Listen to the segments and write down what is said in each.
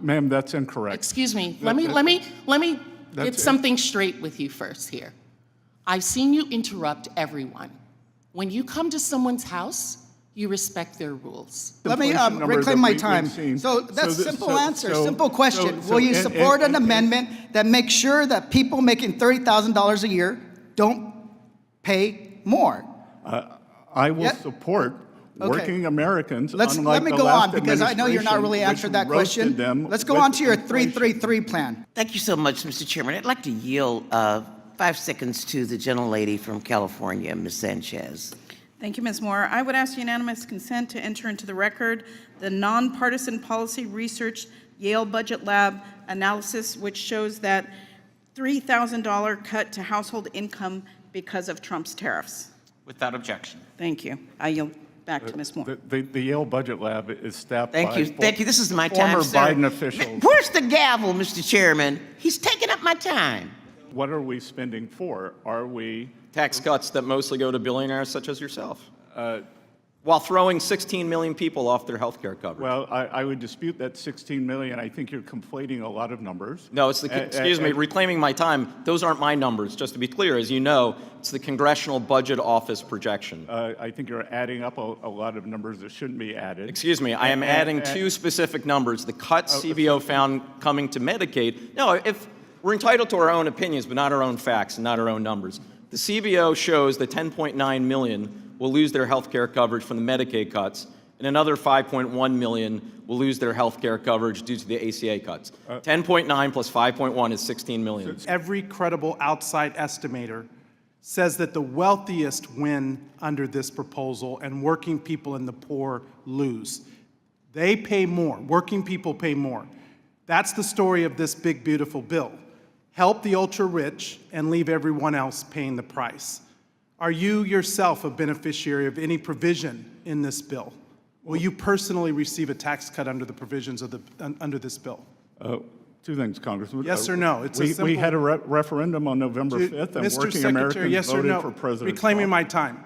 Ma'am, that's incorrect. Excuse me. Let me get something straight with you first here. I've seen you interrupt everyone. When you come to someone's house, you respect their rules. Let me reclaim my time. So that's a simple answer, simple question. Will you support an amendment that makes sure that people making $30,000 a year don't pay more? I will support working Americans. Let me go on, because I know you're not really answering that question. Let's go on to your 333 plan. Thank you so much, Mr. Chairman. I'd like to yield 5 seconds to the gentlelady from California, Ms. Sanchez. Thank you, Ms. Moore. I would ask unanimous consent to enter into the record the nonpartisan policy research Yale Budget Lab analysis, which shows that $3,000 cut to household income because of Trump's tariffs. Without objection. Thank you. I yield back to Ms. Moore. The Yale Budget Lab is staffed by Thank you. This is my time, former sir. Biden officials. Where's the gavel, Mr. Chairman? He's taking up my time. What are we spending for? Are we Tax cuts that mostly go to billionaires such as yourself, while throwing 16 million people off their health care coverage. Well, I would dispute that 16 million. I think you're conflating a lot of numbers. No, it's the, excuse me, reclaiming my time. Those aren't my numbers, just to be clear. As you know, it's the Congressional Budget Office projection. I think you're adding up a lot of numbers that shouldn't be added. Excuse me, I am adding 2 specific numbers. The cuts CBO found coming to Medicaid. No, if we're entitled to our own opinions, but not our own facts and not our own numbers. The CBO shows that 10.9 million will lose their health care coverage from the Medicaid cuts, and another 5.1 million will lose their health care coverage due to the ACA cuts. 10.9 plus 5.1 is 16 million. Every credible outside estimator says that the wealthiest win under this proposal and working people and the poor lose. They pay more. Working people pay more. That's the story of this big, beautiful bill. Help the ultra-rich and leave everyone else paying the price. Are you yourself a beneficiary of any provision in this bill? Will you personally receive a tax cut under the provisions of under this bill? 2 things, Congressman. Yes or no? It's a simple. We had a referendum on November 5th, and Mr. working Secretary, Americans yes or voted no? for President Reclaiming Trump. my time.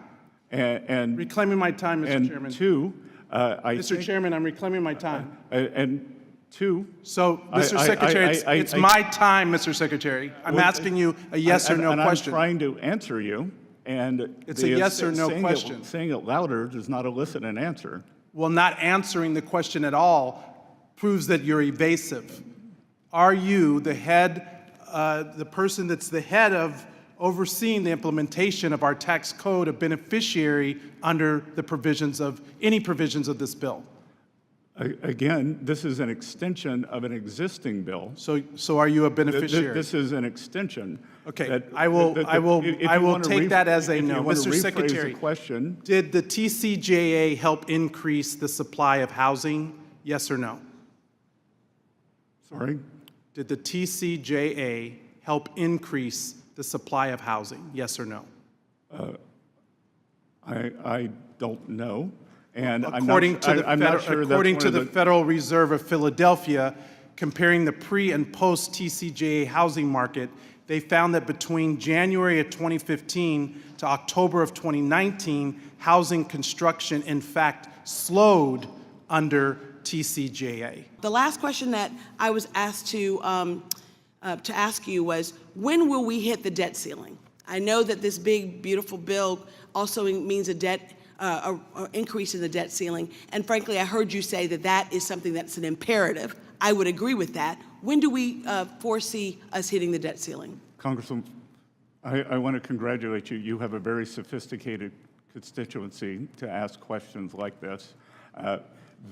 And Reclaiming my time, Mr. Chairman. 2, Mr. Chairman, I'm reclaiming my time. And 2. So, Mr. Secretary, it's my time, Mr. Secretary. I'm asking you a yes or no question. I'm trying to answer you, and it's a yes or no question. Saying it louder does not elicit an answer. Well, not answering the question at all proves that you're evasive. Are you the head, the person that's the head of overseeing the implementation of our tax code, a beneficiary under the provisions of any provisions of this bill? Again, this is an extension of an existing bill. So are you a beneficiary? This is an extension. Okay, I will take that as a no. Mr. Secretary, did the TCJA help increase the supply of housing? Yes or no? Sorry? Did the TCJA help increase the supply of housing? Yes or no? I don't know. And according to the Federal Reserve of Philadelphia, comparing the pre and post TCJA housing market, they found that between January of 2015 to October of 2019, housing construction, in fact, slowed under TCJA. The last question that I was asked to ask you was, when will we hit the debt ceiling? I know that this big, beautiful bill also means a increase in the debt ceiling. And frankly, I heard you say that that is something that's an imperative. I would agree with that. When do we foresee us hitting the debt ceiling? Congressman, I want to congratulate you. You have a very sophisticated constituency to ask questions like this.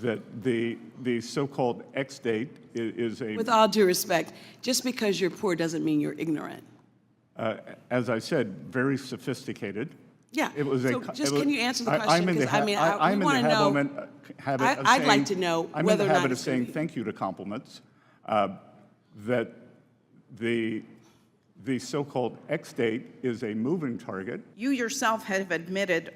That the so-called X date is a... With all due respect, just because you're poor doesn't mean you're ignorant. As I said, very sophisticated. Yeah. It was can you answer the question? Because I'm in the I'd like to know whether or not. I'm in the habit of saying thank you to compliments. That the so-called X date is a moving target. You yourself have admitted,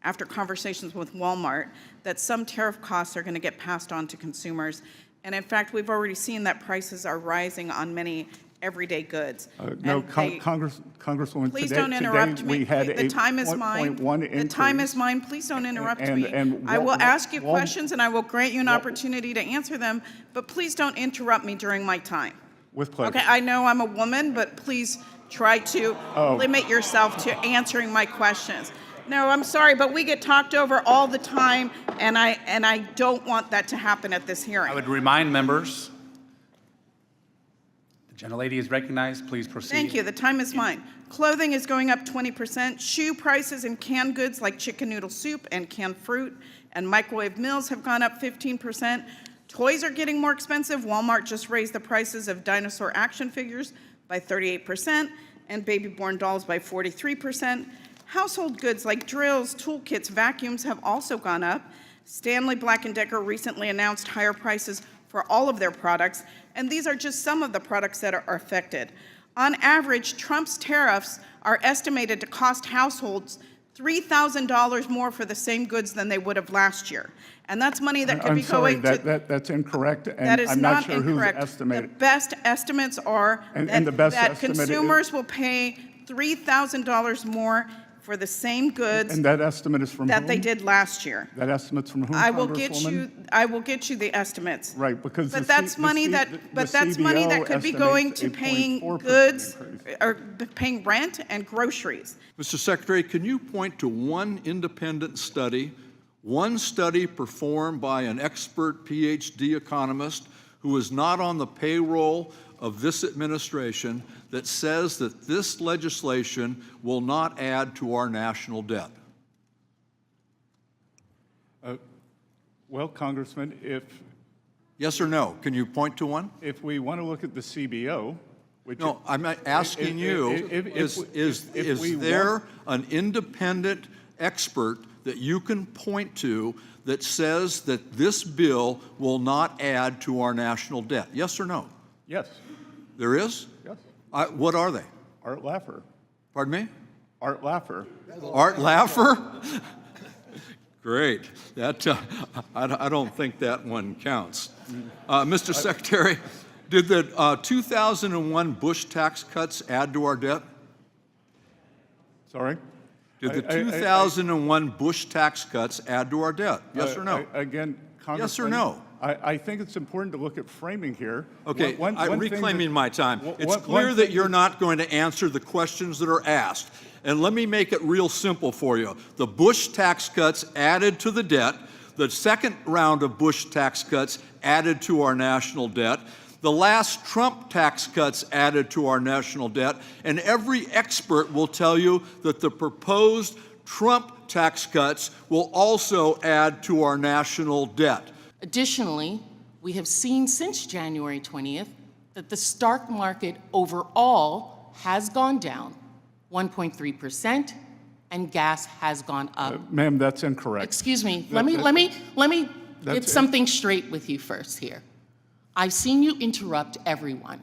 after conversations with Walmart, that some tariff costs are going to get passed on to consumers. And in fact, we've already seen that prices are rising on many everyday goods. No, And they- Congresswoman, Please today, don't interrupt today me. we had The a time is mine. 0.1 The time is increase. mine. Please don't interrupt And- me. and I will Wal- ask you Wal- questions and I will grant you an Wal- opportunity to answer them, but please don't interrupt me during my time. With pleasure. Okay, I know I'm a woman, but please try to limit yourself to answering my questions. No, I'm sorry, but we get talked over all the time, and I don't want that to happen at this hearing. I would remind members, the gentlelady is recognized. Please proceed. Thank you. The time is mine. Clothing is going up 20%. Shoe prices and canned goods like chicken noodle soup and canned fruit and microwave meals have gone up 15%. Toys are getting more expensive. Walmart just raised the prices of dinosaur action figures by 38% and baby-born dolls by 43%. Household goods like drills, toolkits, vacuums have also gone up. Stanley Black & Decker recently announced higher prices for all of their products, and these are just some of the products that are affected. On average, Trump's tariffs are estimated to cost households $3,000 more for the same goods than they would have last year. And that's money that could I'm be sorry, going to... that's incorrect, and That is I'm not not sure who's incorrect. estimated. The best estimates are And the best that estimate is- consumers will pay $3,000 more for the same goods And that estimate is from that whom? they did last year. That estimate's from whom, I will get you. Congresswoman? I will get you the estimates. Right, because But that's money that. But that's money that could be going to paying goods or paying rent and groceries. Mr. Secretary, can you point to one independent study, one study performed by an expert PhD economist who is not on the payroll of this administration that says that this legislation will not add to our national debt? Well, Congressman, Yes or no? Can you point to one? if we want to look at the CBO, which... No, I'm not asking you, is we there want- an independent expert that you can point to that says that this bill will not add to our national debt? Yes or no? Yes, There is? yes. What are they? Art Laffer. Pardon me? Art Laffer. Art Laffer? Great. That, I don't think that one counts. Mr. Secretary, did the 2001 Bush tax cuts add to our debt? Sorry? Did the 2001 Bush tax cuts add to our debt? Yes or no? Again, Congressman... Yes or no? I think it's important to look at framing here. Okay, One I'm thing reclaiming that- my time. It's one clear that thing you're not going to answer the questions that are asked. And let me make it real simple for you. The Bush tax cuts added to the debt. The second round of Bush tax cuts added to our national debt. The last Trump tax cuts added to our national debt. And every expert will tell you that the proposed Trump tax cuts will also add to our national debt. Additionally, we have seen since January 20th that the stock market overall has gone down 1.3%, and gas has gone up. Ma'am, that's incorrect. Excuse me, let me get That's- something straight with you first here. I've seen you interrupt everyone.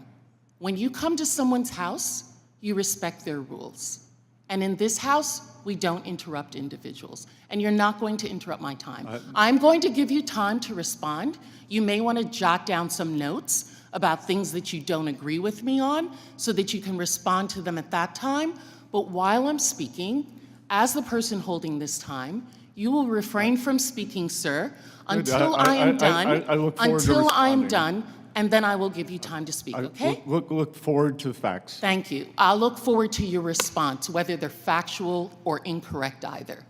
When you come to someone's house, you respect their rules. And in this house, we don't interrupt individuals. And you're not going to interrupt my time. I'm going to give you time to respond. You may want to jot down some notes about things that you don't agree with me on so that you can respond to them at that time. But while I'm speaking, as the person holding this time, you will refrain from speaking, sir, until I am done. I look forward to until I am responding. done, and then I will give you time to speak, okay? Look forward to facts. Thank you. I'll look forward to your response, whether they're factual or incorrect either.